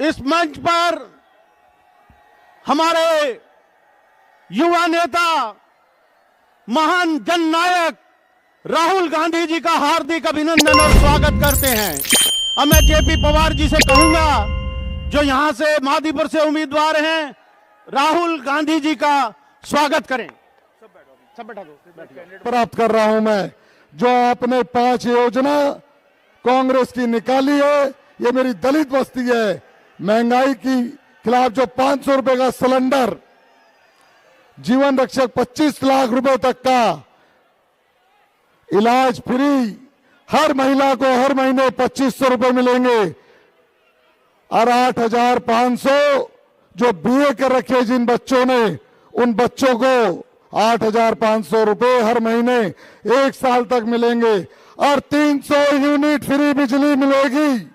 इस मंच पर हमारे युवा नेता महान जननायक राहुल गांधी जी का हार्दिक अभिनंदन और स्वागत करते हैं। अब मैं जेपी पवार जी से कहूंगा, जो यहां से मादीपुर से उम्मीदवार हैं, राहुल गांधी जी का स्वागत करें। सब बैठा दो। प्राप्त कर रहा हूं मैं, जो आपने 5 योजना कांग्रेस की निकाली है, ये मेरी दलित बस्ती है। महंगाई की खिलाफ जो 500 रुपए का सिलेंडर, जीवन रक्षक 25 लाख रुपए तक का इलाज फ्री, हर महिला को हर महीने 2500 रुपए मिलेंगे, और 8,500 जो बीए कर रखे जिन बच्चों ने, उन बच्चों को 8,500 रुपए हर महीने 1 साल तक मिलेंगे, और 300 यूनिट फ्री बिजली मिलेगी।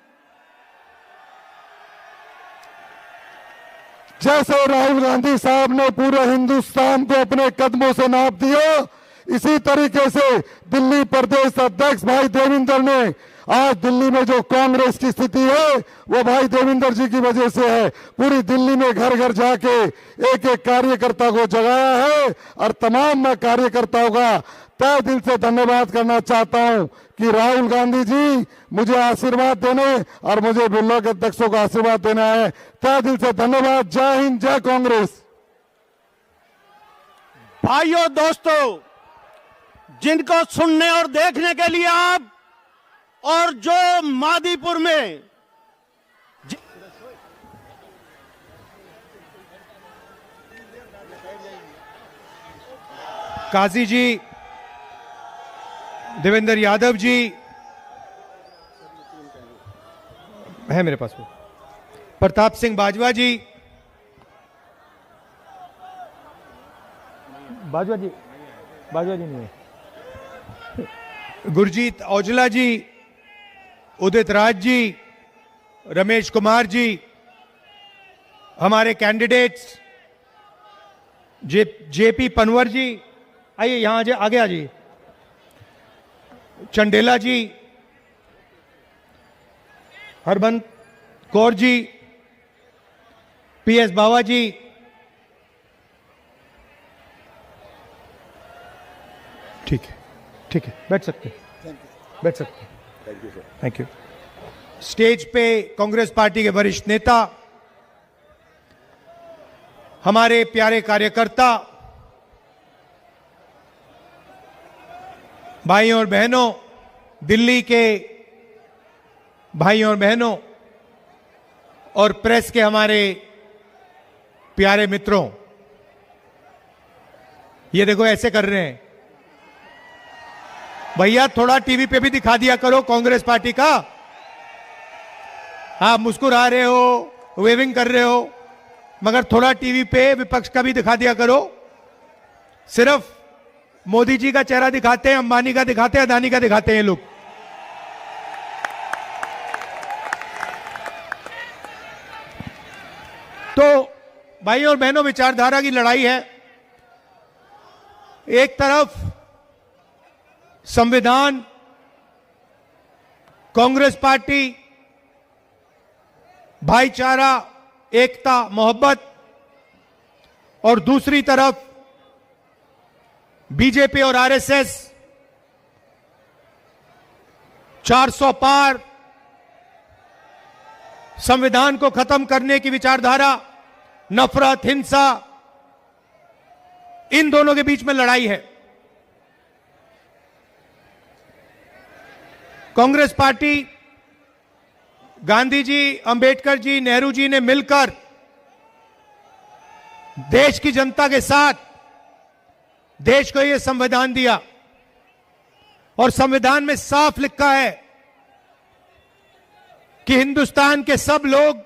जैसे राहुल गांधी साहब ने पूरे हिंदुस्तान को अपने कदमों से नाप दिया, इसी तरीके से दिल्ली प्रदेश अध्यक्ष भाई देवेंद्र ने, आज दिल्ली में जो कांग्रेस की स्थिति है वो भाई देवेंद्र जी की वजह से है। पूरी दिल्ली में घर घर जाके एक एक कार्यकर्ता को जगाया है, और तमाम मैं कार्यकर्ताओं का तहे दिल से धन्यवाद करना चाहता हूं कि राहुल गांधी जी मुझे आशीर्वाद देने और मुझे ब्लॉक अध्यक्षों का आशीर्वाद देना है। तहे दिल से धन्यवाद। जय हिंद, जय कांग्रेस। भाइयों दोस्तों, जिनको सुनने और देखने के लिए आप, और जो मादीपुर में काजी जी, देवेंद्र यादव जी है मेरे पास, वो प्रताप सिंह बाजवा जी, बाजवा जी नहीं है, गुरजीत औजला जी, उदित राज जी, रमेश कुमार जी, हमारे कैंडिडेट्स जेपी पनवर जी, आइए यहां आगे आ जाइए, चंडेला जी, हरबंस कौर जी, पीएस बावा जी, ठीक है, बैठ सकते हैं। Thank you. स्टेज पे कांग्रेस पार्टी के वरिष्ठ नेता, हमारे प्यारे कार्यकर्ता, भाइयों और बहनों, दिल्ली के भाइयों और बहनों, और प्रेस के हमारे प्यारे मित्रों, ये देखो ऐसे कर रहे हैं भैया, थोड़ा टीवी पे भी दिखा दिया करो कांग्रेस पार्टी का। आप मुस्कुरा रहे हो, वेविंग कर रहे हो, मगर थोड़ा टीवी पे विपक्ष का भी दिखा दिया करो। सिर्फ मोदी जी का चेहरा दिखाते हैं, अंबानी का दिखाते हैं, अदानी का दिखाते हैं ये लोग। तो भाइयों और बहनों, विचारधारा की लड़ाई है। एक तरफ संविधान, कांग्रेस पार्टी, भाईचारा, एकता, मोहब्बत, और दूसरी तरफ बीजेपी और आरएसएस 400 पार, संविधान को खत्म करने की विचारधारा, नफरत, हिंसा, इन दोनों के बीच में लड़ाई है। कांग्रेस पार्टी, गांधी जी, अंबेडकर जी, नेहरू जी ने मिलकर देश की जनता के साथ देश को यह संविधान दिया, और संविधान में साफ लिखा है कि हिंदुस्तान के सब लोग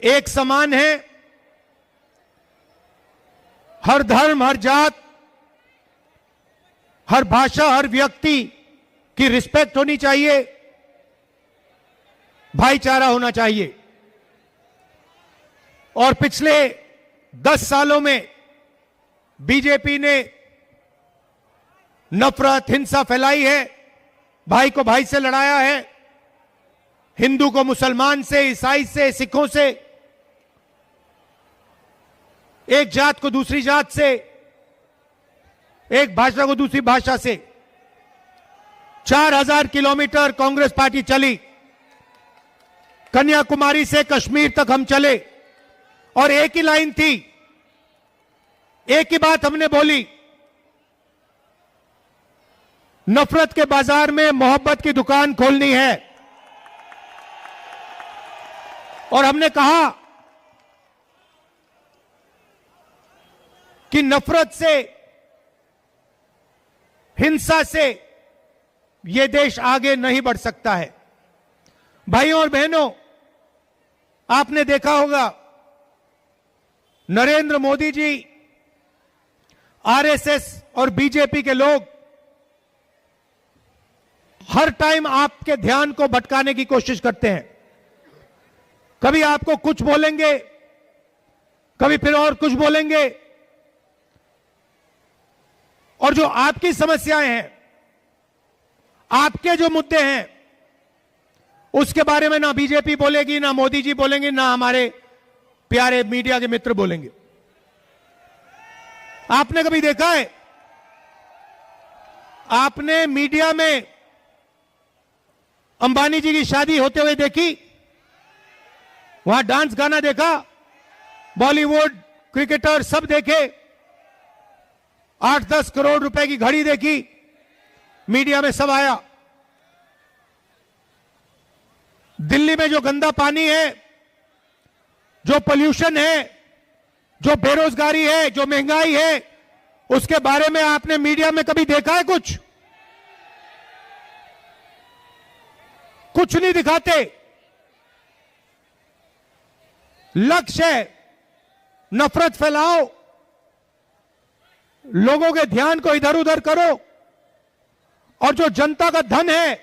एक समान हैं, हर धर्म, हर जात, हर भाषा, हर व्यक्ति की रिस्पेक्ट होनी चाहिए, भाईचारा होना चाहिए। और पिछले 10 सालों में बीजेपी ने नफरत, हिंसा फैलाई है, भाई को भाई से लड़ाया है, हिंदू को मुसलमान से, ईसाई से, सिखों से, एक जात को दूसरी जात से, एक भाषा को दूसरी भाषा से। 4000 किलोमीटर कांग्रेस पार्टी चली, कन्याकुमारी से कश्मीर तक हम चले, और एक ही लाइन थी, एक ही बात हमने बोली, नफरत के बाजार में मोहब्बत की दुकान खोलनी है। और हमने कहा कि नफरत से, हिंसा से यह देश आगे नहीं बढ़ सकता है। भाइयों और बहनों, आपने देखा होगा नरेंद्र मोदी जी, आरएसएस और बीजेपी के लोग हर टाइम आपके ध्यान को भटकाने की कोशिश करते हैं। कभी आपको कुछ बोलेंगे, कभी फिर और कुछ बोलेंगे, और जो आपकी समस्याएं हैं, आपके जो मुद्दे हैं, उसके बारे में ना बीजेपी बोलेगी, ना मोदी जी बोलेंगे, ना हमारे प्यारे मीडिया के मित्र बोलेंगे। आपने कभी देखा है, आपने मीडिया में अंबानी जी की शादी होते हुए देखी? वहां डांस गाना देखा? बॉलीवुड, क्रिकेटर सब देखे? 8-10 करोड़ रुपए की घड़ी देखी? मीडिया में सब आया। दिल्ली में जो गंदा पानी है, जो पोल्यूशन है, जो बेरोजगारी है, जो महंगाई है, उसके बारे में आपने मीडिया में कभी देखा है? कुछ नहीं दिखाते। लक्ष्य है नफरत फैलाओ, लोगों के ध्यान को इधर उधर करो, और जो जनता का धन है,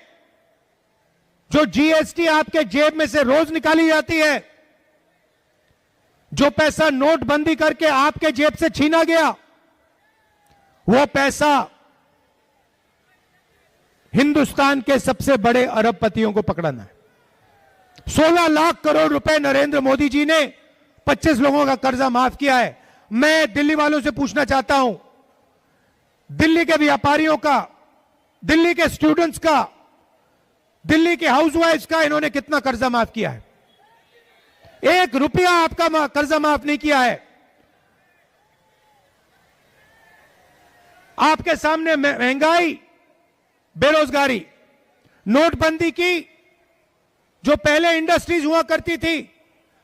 जो जीएसटी आपके जेब में से रोज निकाली जाती है, जो पैसा नोटबंदी करके आपके जेब से छीना गया, वो पैसा हिंदुस्तान के सबसे बड़े अरबपतियों को पकड़ना है। 16 लाख करोड़ रुपए नरेंद्र मोदी जी ने 25 लोगों का कर्जा माफ किया है। मैं दिल्ली वालों से पूछना चाहता हूं, दिल्ली के व्यापारियों का, दिल्ली के स्टूडेंट्स का, दिल्ली के हाउसवाइफ्स का इन्होंने कितना कर्जा माफ किया है? 1 रुपया आपका कर्जा माफ नहीं किया है। आपके सामने महंगाई, बेरोजगारी, नोटबंदी की, जो पहले इंडस्ट्रीज हुआ करती थी,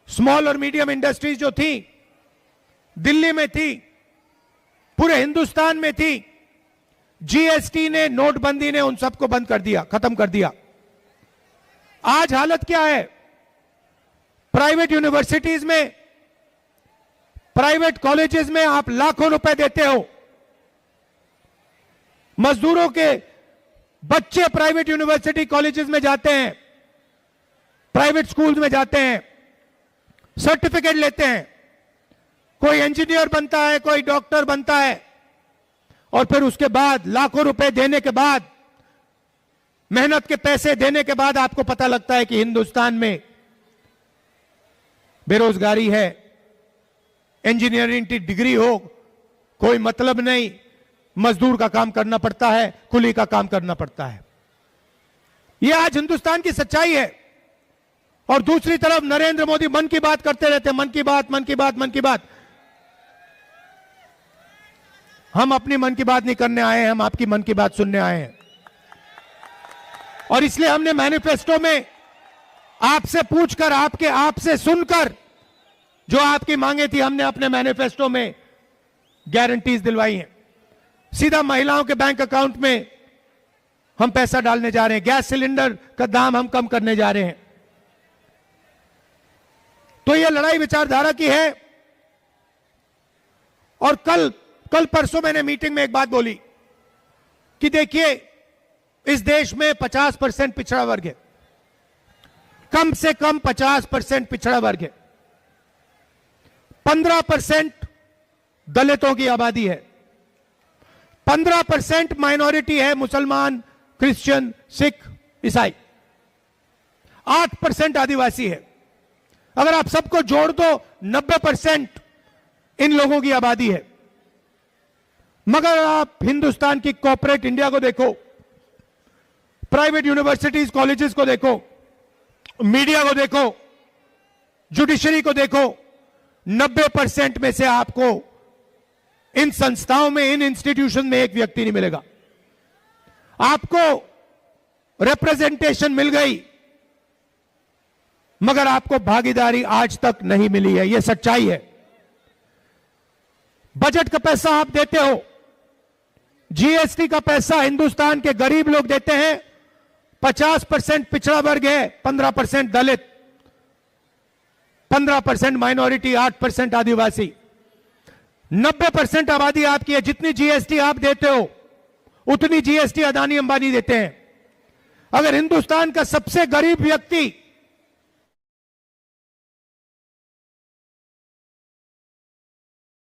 स्मॉल और मीडियम इंडस्ट्रीज जो थी, दिल्ली में थी, पूरे हिंदुस्तान में थी, जीएसटी ने, नोटबंदी ने उन सबको बंद कर दिया, खत्म कर दिया। आज हालत क्या है? प्राइवेट यूनिवर्सिटीज में, प्राइवेट कॉलेजेस में आप लाखों रुपए देते हो, मजदूरों के बच्चे प्राइवेट यूनिवर्सिटी कॉलेजेस में जाते हैं, प्राइवेट स्कूल्स में जाते हैं, सर्टिफिकेट लेते हैं, कोई इंजीनियर बनता है, कोई डॉक्टर बनता है, और फिर उसके बाद लाखों रुपए देने के बाद, मेहनत के पैसे देने के बाद आपको पता लगता है कि हिंदुस्तान में बेरोजगारी है, इंजीनियरिंग की डिग्री हो कोई मतलब नहीं, मजदूर का काम करना पड़ता है, कुली का काम करना पड़ता है। यह आज हिंदुस्तान की सच्चाई है। और दूसरी तरफ नरेंद्र मोदी मन की बात करते रहते हैं, मन की बात, मन की बात, मन की बात। हम अपनी मन की बात नहीं करने आए हैं, हम आपकी मन की बात सुनने आए हैं। और इसलिए हमने मैनिफेस्टो में आपसे पूछकर, आपसे सुनकर जो आपकी मांगे थी, हमने अपने मैनिफेस्टो में गारंटीज दिलवाई हैं। सीधा महिलाओं के बैंक अकाउंट में हम पैसा डालने जा रहे हैं, गैस सिलेंडर का दाम हम कम करने जा रहे हैं। तो यह लड़ाई विचारधारा की है। और कल परसों मैंने मीटिंग में एक बात बोली कि देखिए, इस देश में 50% पिछड़ा वर्ग है, कम से कम 50% पिछड़ा वर्ग है, 15% दलितों की आबादी है, 15% माइनॉरिटी है, मुसलमान, क्रिश्चियन, सिख, ईसाई। 8% आदिवासी है। अगर आप सबको जोड़ दो 90% इन लोगों की आबादी है। मगर आप हिंदुस्तान की कॉर्पोरेट इंडिया को देखो, प्राइवेट यूनिवर्सिटीज कॉलेजेस को देखो, मीडिया को देखो, जुडिशरी को देखो, 90% में से आपको इन संस्थाओं में, इन इंस्टीट्यूशन में एक व्यक्ति नहीं मिलेगा। आपको रिप्रेजेंटेशन मिल गई मगर आपको भागीदारी आज तक नहीं मिली है, यह सच्चाई है। बजट का पैसा आप देते हो, जीएसटी का पैसा हिंदुस्तान के गरीब लोग देते हैं। 50% पिछड़ा वर्ग है, 15% दलित, 15% माइनॉरिटी, 8% आदिवासी, 90% आबादी आपकी है। जितनी जीएसटी आप देते हो उतनी जीएसटी अदानी अंबानी देते हैं। अगर हिंदुस्तान का सबसे गरीब व्यक्ति